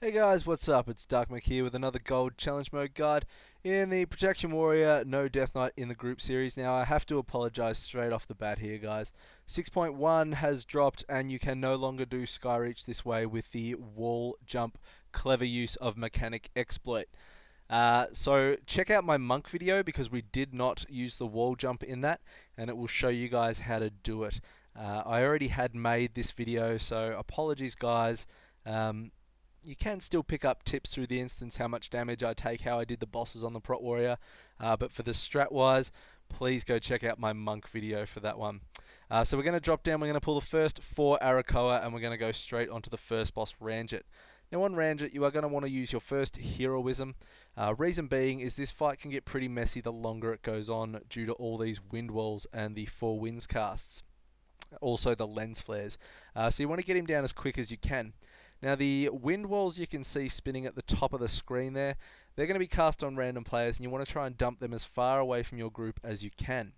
Hey guys, what's up? It's Darkmak here with another Gold Challenge Mode guide in the Protection Warrior No Death Knight in the group series. Now I have to apologise straight off the bat here guys. 6.1 has dropped and you can no longer do Skyreach this way with the wall jump clever use of mechanic exploit. So check out my monk video because we did not use the wall jump in that and it will show you guys how to do it. I already had made this video, so apologies guys. You can still pick up tips through the instance, how much damage I take, how I did the bosses on the Prot Warrior, but for the strat wise, please go check out my monk video for that one. So we're going to drop down, we're going to pull the first 4 Arakoa and we're going to go straight onto the first boss, Rangit. Now on Rangit, you are going to want to use your first heroism. Reason being is this fight can get pretty messy the longer it goes on due to all these wind walls and the 4 winds casts. Also the lens flares. So you want to get him down as quick as you can. Now the wind walls you can see spinning at the top of the screen there, they're going to be cast on random players and you want to try and dump them as far away from your group as you can.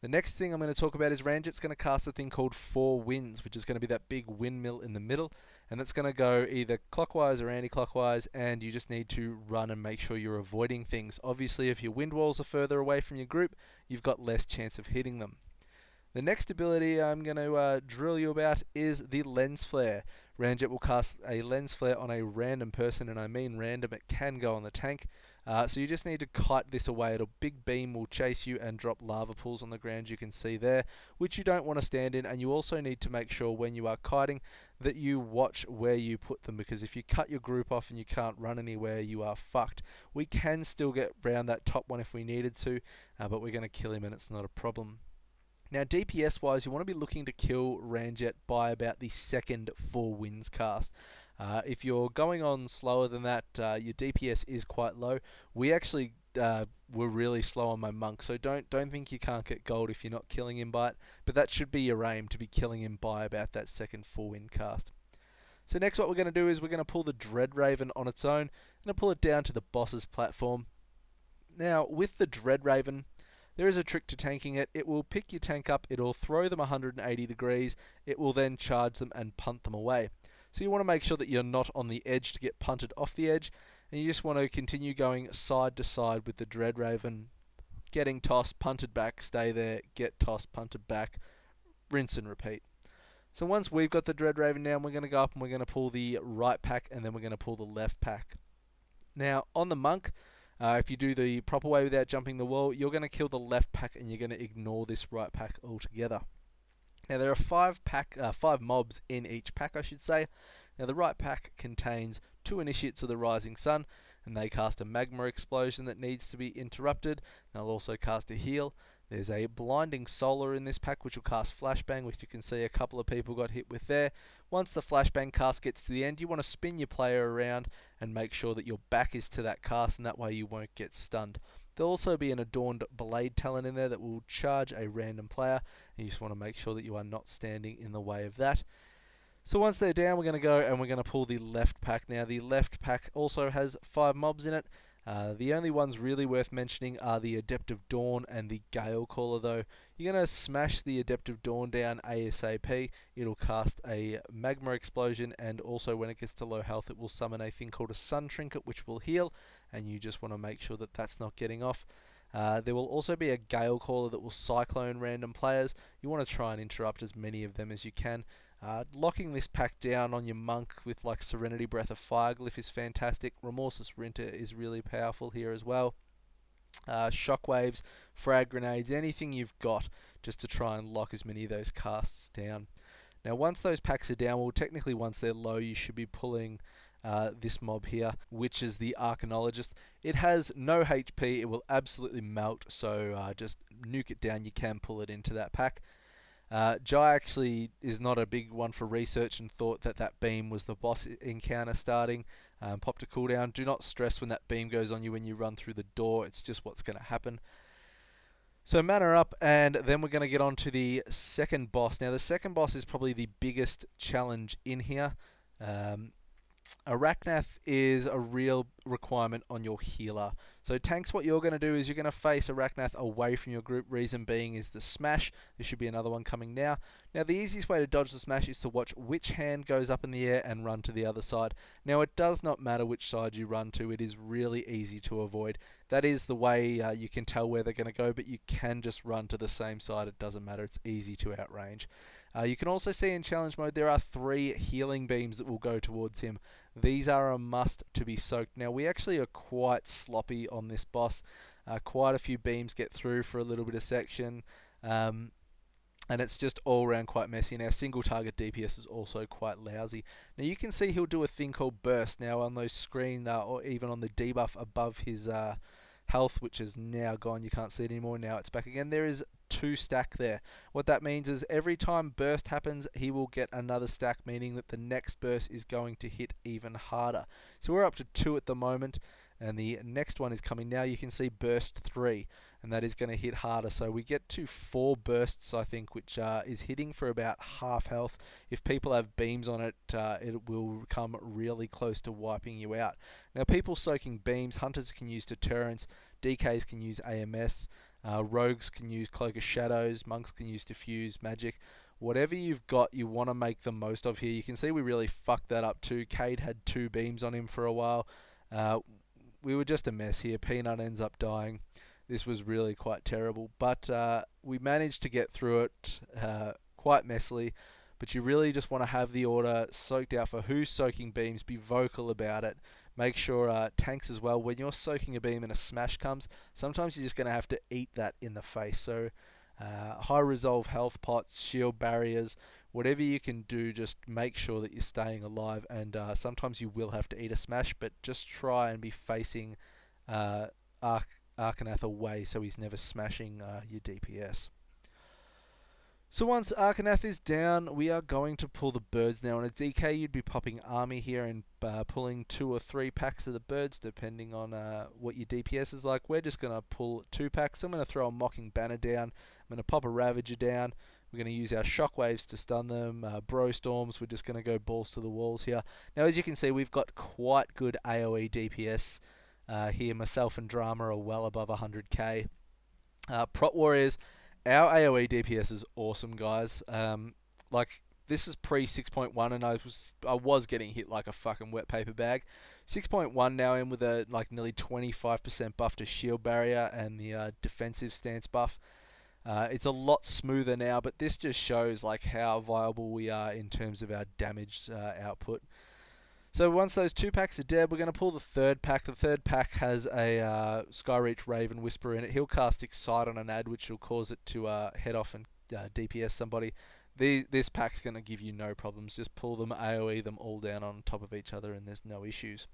The next thing I'm going to talk about is Rangit's going to cast a thing called 4 winds, which is going to be that big windmill in the middle, and it's going to go either clockwise or anti-clockwise, and you just need to run and make sure you're avoiding things. Obviously if your wind walls are further away from your group, you've got less chance of hitting them. The next ability I'm going to drill you about is the lens flare. Rangit will cast a lens flare on a random person, and I mean random, it can go on the tank. So you just need to kite this away. A big beam will chase you and drop lava pools on the ground, you can see there, which you don't want to stand in, and you also need to make sure when you are kiting that you watch where you put them, because if you cut your group off and you can't run anywhere, you are fucked. We can still get round that top one if we needed to, but we're going to kill him and it's not a problem. Now DPS wise, you want to be looking to kill Rangit by about the second 4 winds cast. If you're going on slower than that, your DPS is quite low. We actually were really slow on my monk, so don't think you can't get gold if you're not killing him by it, but that should be your aim, to be killing him by about that second 4 wind cast. So next what we're going to do is we're going to pull the Dread Raven on its own, and pull it down to the boss's platform. Now with the Dread Raven, there is a trick to tanking it. It will pick your tank up, it will throw them 180 degrees, it will then charge them and punt them away. So you want to make sure that you're not on the edge to get punted off the edge, and you just want to continue going side to side with the Dread Raven, getting tossed, punted back, stay there, get tossed, punted back, rinse and repeat. So once we've got the Dread Raven down, we're going to go up and we're going to pull the right pack and then we're going to pull the left pack. Now on the monk, if you do the proper way without jumping the wall, you're going to kill the left pack and you're going to ignore this right pack altogether. Now there are 5 mobs in each pack, I should say. Now the right pack contains 2 initiates of the Rising Sun, and they cast a magma explosion that needs to be interrupted. They'll also cast a heal. There's a blinding solar in this pack which will cast flashbang, which you can see a couple of people got hit with there. Once the flashbang cast gets to the end, you want to spin your player around and make sure that your back is to that cast, and that way you won't get stunned. There'll also be an adorned blade talon in there that will charge a random player, and you just want to make sure that you are not standing in the way of that. So once they're down, we're going to go and we're going to pull the left pack. Now the left pack also has 5 mobs in it. The only ones really worth mentioning are the Adept of Dawn and the Gale Caller though. You're going to smash the Adept of Dawn down ASAP. It'll cast a magma explosion, and also when it gets to low health it will summon a thing called a Sun Trinket which will heal, and you just want to make sure that that's not getting off. There will also be a Gale Caller that will cyclone random players. You want to try and interrupt as many of them as you can. Locking this pack down on your monk with like Serenity Breath of Fireglyph is fantastic. Remorseless Rinter is really powerful here as well. Shockwaves, frag grenades, anything you've got just to try and lock as many of those casts down. Now once those packs are down, well technically once they're low, you should be pulling this mob here, which is the Archanologist. It has no HP, it will absolutely melt, so just nuke it down, you can pull it into that pack. Jai actually is not a big one for research and thought that that beam was the boss encounter starting. Popped a cooldown. Do not stress when that beam goes on you when you run through the door, it's just what's going to happen. So mana up, and then we're going to get on to the second boss. Now the second boss is probably the biggest challenge in here. Araknath is a real requirement on your healer. So tanks, what you're going to do is you're going to face Araknath away from your group. Reason being is the smash. There should be another one coming now. Now the easiest way to dodge the smash is to watch which hand goes up in the air and run to the other side. Now it does not matter which side you run to. It is really easy to avoid. That is the way you can tell where they're going to go, but you can just run to the same side. It doesn't matter. It's easy to outrange. You can also see in challenge mode there are 3 healing beams that will go towards him. These are a must to be soaked. Now we actually are quite sloppy on this boss. Quite a few beams get through for a little bit of section. And it's just all around quite messy. And our single target DPS is also quite lousy. Now you can see he'll do a thing called burst now on those screen or even on the debuff above his health, which is now gone. You can't see it anymore. Now it's back again. There is 2 stack there. What that means is every time burst happens, he will get another stack, meaning that the next burst is going to hit even harder. So we're up to 2 at the moment, and the next one is coming now. You can see burst 3, and that is going to hit harder. So we get to 4 bursts, I think, which is hitting for about half health. If people have beams on it, it will come really close to wiping you out. Now people soaking beams, hunters can use deterrence, DKs can use AMS, rogues can use Cloak of Shadows, monks can use diffuse, magic. Whatever you've got, you want to make the most of here. You can see we really fucked that up too. Cade had 2 beams on him for a while. We were just a mess here. Peanut ends up dying. This was really quite terrible, but we managed to get through it quite messily. But you really just want to have the order soaked out for who's soaking beams. Be vocal about it. Make sure tanks as well, when you're soaking a beam and a smash comes, sometimes you're just going to have to eat that in the face. So high resolve health pots, shield barriers, whatever you can do, just make sure that you're staying alive. And sometimes you will have to eat a smash, but just try and be facing Araknath away so he's never smashing your DPS. So once Araknath is down, we are going to pull the birds now. On a DK, you'd be popping army here and pulling 2 or 3 packs of the birds, depending on what your DPS is like. We're just going to pull 2 packs. So I'm going to throw a mocking banner down. I'm going to pop a ravager down. We're going to use our shockwaves to stun them. Bro storms, we're just going to go balls to the walls here. Now, as you can see, we've got quite good AoE DPS here. Myself and Drama are well above 100k. Prot Warriors, our AoE DPS is awesome, guys. Like, this is pre 6.1, and I was getting hit like a fucking wet paper bag. 6.1 now in with a like nearly 25% buff to shield barrier and the defensive stance buff. It's a lot smoother now, but this just shows like how viable we are in terms of our damage output. So once those 2 packs are dead, we're going to pull the 3rd pack. The 3rd pack has a Skyreach Raven Whisperer in it. He'll cast Excite on an ad, which will cause it to head off and DPS somebody. This pack's going to give you no problems. Just pull them, AoE them all down on top of each other, and there's no issues.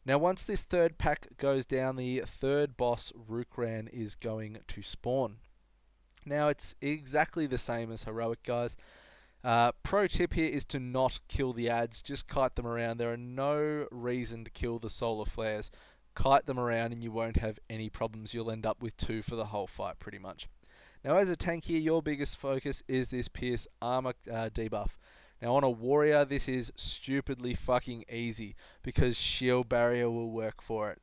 Now once this 3rd pack goes down, the 3rd boss, Rukhran, is going to spawn. Now it's exactly the same as Heroic, guys. Pro tip here is to not kill the ads, just kite them around. There are no reason to kill the solar flares. Kite them around and you won't have any problems. You'll end up with 2 for the whole fight pretty much. Now as a tank here, your biggest focus is this Pierce Armor debuff. Now on a warrior, this is stupidly fucking easy because shield barrier will work for it.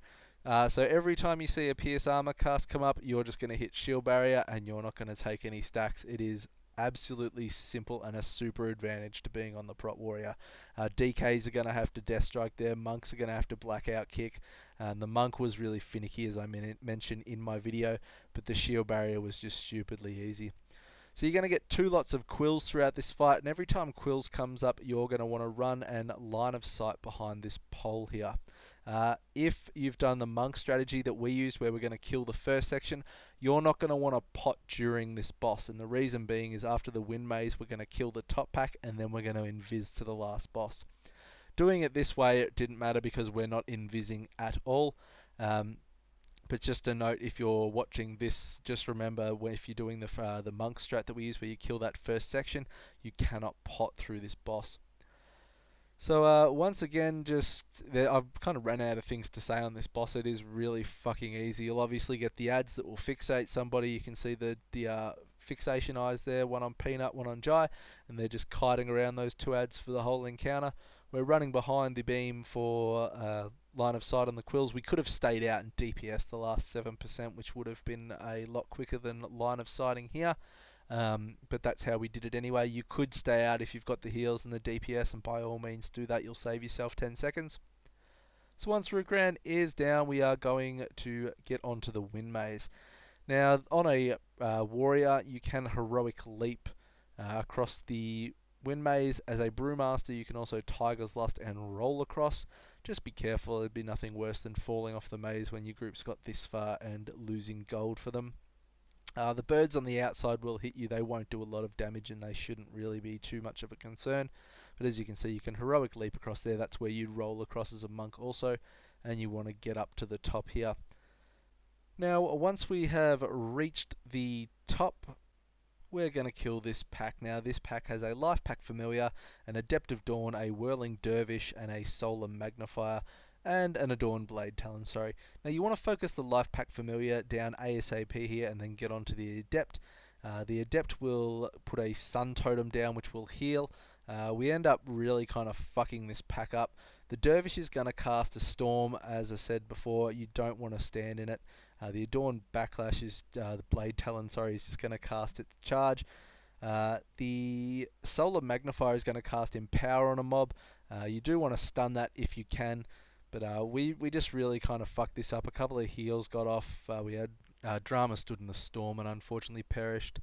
So every time you see a Pierce Armor cast come up, you're just going to hit shield barrier and you're not going to take any stacks. It is absolutely simple and a super advantage to being on the Prot Warrior. DKs are going to have to Death Strike there. Monks are going to have to Blackout Kick. The Monk was really finicky, as I mentioned in my video, but the shield barrier was just stupidly easy. So you're going to get 2 lots of quills throughout this fight, and every time quills comes up, you're going to want to run and line of sight behind this pole here. If you've done the monk strategy that we use where we're going to kill the first section, you're not going to want to pot during this boss, and the reason being is after the wind maze we're going to kill the top pack and then we're going to invis to the last boss. Doing it this way, it didn't matter because we're not invising at all. But just a note, if you're watching this, just remember if you're doing the monk strat that we use where you kill that first section, you cannot pot through this boss. So once again, I've kind of ran out of things to say on this boss. It is really fucking easy. You'll obviously get the ads that will fixate somebody. You can see the fixation eyes there, one on Peanut, one on Jai, and they're just kiting around those 2 ads for the whole encounter. We're running behind the beam for line of sight on the quills. We could have stayed out and DPS the last 7%, which would have been a lot quicker than line of sighting here. But that's how we did it anyway. You could stay out if you've got the heals and the DPS, and by all means do that. You'll save yourself 10 seconds. So once Rukhran is down, we are going to get onto the wind maze. Now, on a warrior, you can heroic leap across the wind maze. As a brewmaster, you can also Tiger's Lust and roll across. Just be careful, it'd be nothing worse than falling off the maze when your group's got this far and losing gold for them. The birds on the outside will hit you. They won't do a lot of damage and they shouldn't really be too much of a concern. But as you can see, you can heroic leap across there. That's where you roll across as a monk also, and you want to get up to the top here. Now, once we have reached the top, we're going to kill this pack. Now, this pack has a Life Pack Familiar, an Adept of Dawn, a Whirling Dervish, and a Solar Magnifier, and an Adorned Blade Talon, sorry. Now, you want to focus the Life Pack Familiar down ASAP here, and then get onto the Adept. The Adept will put a Sun Totem down, which will heal. We end up really kind of fucking this pack up. The Dervish is going to cast a Storm, as I said before. You don't want to stand in it. The Adorned Backlash is, the Blade Talon, sorry, is just going to cast its charge. The Solar Magnifier is going to cast Empower on a mob. You do want to stun that if you can, but we just really kind of fucked this up. A couple of heals got off. We had Drama stood in the storm and unfortunately perished.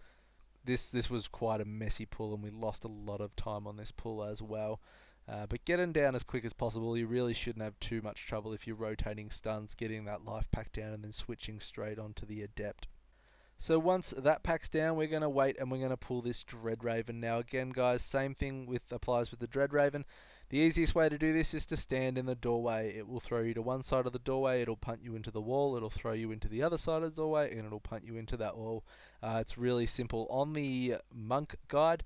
This was quite a messy pull, and we lost a lot of time on this pull as well. But getting down as quick as possible. You really shouldn't have too much trouble if you're rotating stuns, getting that life pack down and then switching straight onto the Adept. So once that pack's down, we're going to wait and we're going to pull this Dreadraven. Now again guys, same thing applies with the Dreadraven. The easiest way to do this is to stand in the doorway. It will throw you to one side of the doorway, it'll punt you into the wall, it'll throw you into the other side of the doorway, and it'll punt you into that wall. It's really simple. On the Monk guide,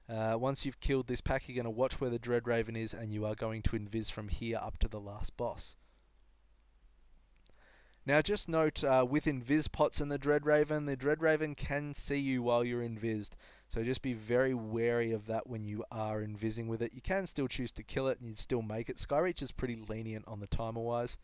once you've killed this pack, you're going to watch where the Dreadraven is, and you are going to invis from here up to the last boss. Now just note, with invis pots and the Dreadraven can see you while you're invised. So just be very wary of that when you are invising with it. You can still choose to kill it and you'd still make it. Skyreach is pretty lenient on the timer wise.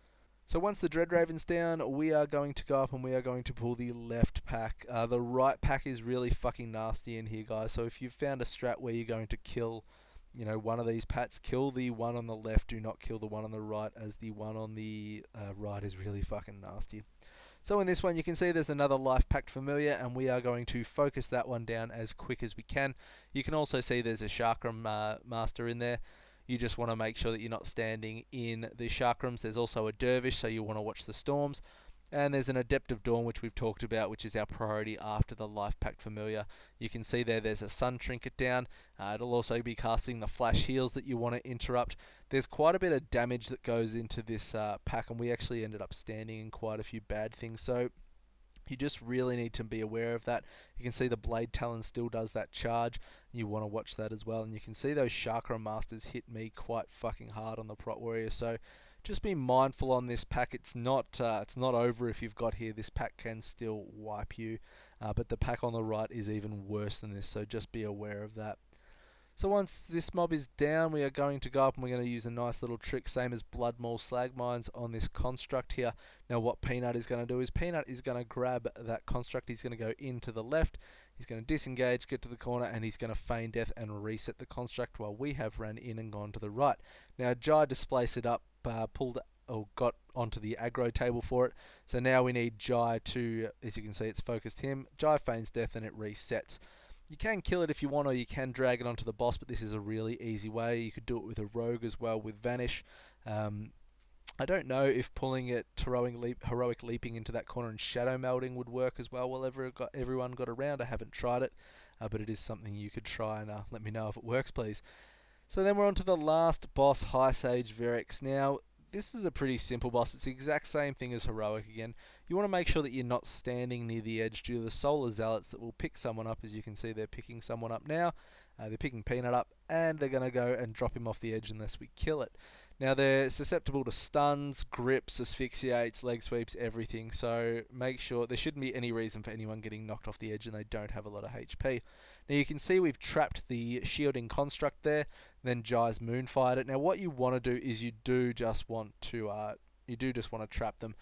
So once the Dreadraven's down, we are going to go up and we are going to pull the left pack. The right pack is really fucking nasty in here, guys. So if you've found a strat where you're going to kill, you know, one of these pats, kill the one on the left, do not kill the one on the right, as the one on the right is really fucking nasty. So in this one you can see there's another Life Pact Familiar, and we are going to focus that one down as quick as we can. You can also see there's a Chakram Master in there. You just want to make sure that you're not standing in the Chakrams. There's also a Dervish, so you want to watch the storms. And there's an Adept of Dawn, which we've talked about, which is our priority after the Life Pact Familiar. You can see there's a Sun Trinket down. It'll also be casting the Flash Heals that you want to interrupt. There's quite a bit of damage that goes into this pack, and we actually ended up standing in quite a few bad things. So you just really need to be aware of that. You can see the Blade Talon still does that charge. You want to watch that as well. And you can see those Chakra Masters hit me quite fucking hard on the Prot Warrior. So just be mindful on this pack. It's not over if you've got here. This pack can still wipe you, but the pack on the right is even worse than this, so just be aware of that. So once this mob is down, we are going to go up and we're going to use a nice little trick, same as Blood Maul Slag Mines on this construct here. Now what Peanut is going to do is Peanut is going to grab that construct, he's going to go into the left, he's going to disengage, get to the corner, and he's going to feign death and reset the construct while we have ran in and gone to the right. Now Jai displaced it up, pulled or got onto the aggro table for it, so now we need Jai to, as you can see it's focused him, Jai feigns death and it resets. You can kill it if you want, or you can drag it onto the boss, but this is a really easy way. You could do it with a rogue as well with Vanish. I don't know if pulling it, heroic leaping into that corner and shadow melding would work as well. Well, everyone got around. I haven't tried it, but it is something you could try, and let me know if it works, please. So then we're on to the last boss, High Sage Verex. Now, this is a pretty simple boss. It's the exact same thing as Heroic again. You want to make sure that you're not standing near the edge due to the Solar Zealots that will pick someone up. As you can see, they're picking someone up now. They're picking Peanut up, and they're going to go and drop him off the edge unless we kill it. Now, they're susceptible to stuns, grips, asphyxiates, leg sweeps, everything. So make sure there shouldn't be any reason for anyone getting knocked off the edge, and they don't have a lot of HP. Now you can see we've trapped the shielding construct there, then Jai's moonfired it. Now what you want to do is you do just want to trap them.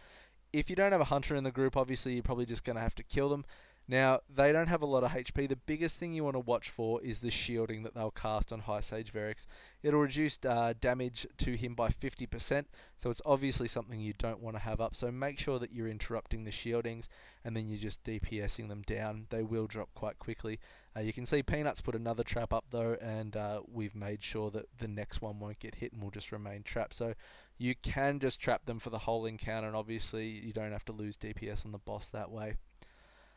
If you don't have a hunter in the group, obviously you're probably just going to have to kill them. Now, they don't have a lot of HP. The biggest thing you want to watch for is the shielding that they'll cast on High Sage Verix. It'll reduce damage to him by 50%, so it's obviously something you don't want to have up. So make sure that you're interrupting the shieldings, and then you're just DPSing them down. They will drop quite quickly. You can see Peanuts put another trap up though, and we've made sure that the next one won't get hit and will just remain trapped. So you can just trap them for the whole encounter, and obviously you don't have to lose DPS on the boss that way.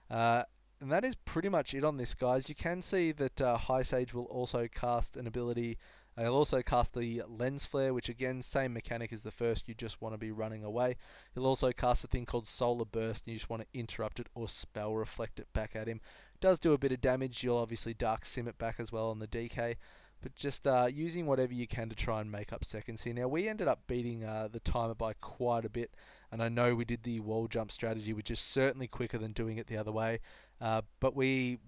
And that is pretty much it on this, guys. You can see that High Sage will also cast an ability. He'll also cast the Lens Flare, which again, same mechanic as the first, you just want to be running away. He'll also cast a thing called Solar Burst, and you just want to interrupt it or Spell Reflect it back at him. It does do a bit of damage. You'll obviously Dark Sim it back as well on the DK. But just using whatever you can to try and make up seconds here. Now, we ended up beating the timer by quite a bit, and I know we did the wall jump strategy, which is certainly quicker than doing it the other way, but we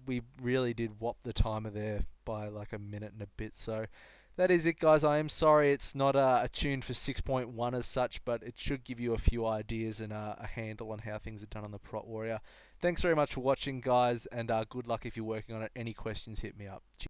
really did whop the timer there by like a minute and a bit. So that is it, guys. I am sorry it's not a tune for 6.1 as such, but it should give you a few ideas and a handle on how things are done on the Prot Warrior. Thanks very much for watching, guys, and good luck if you're working on it. Any questions, hit me up.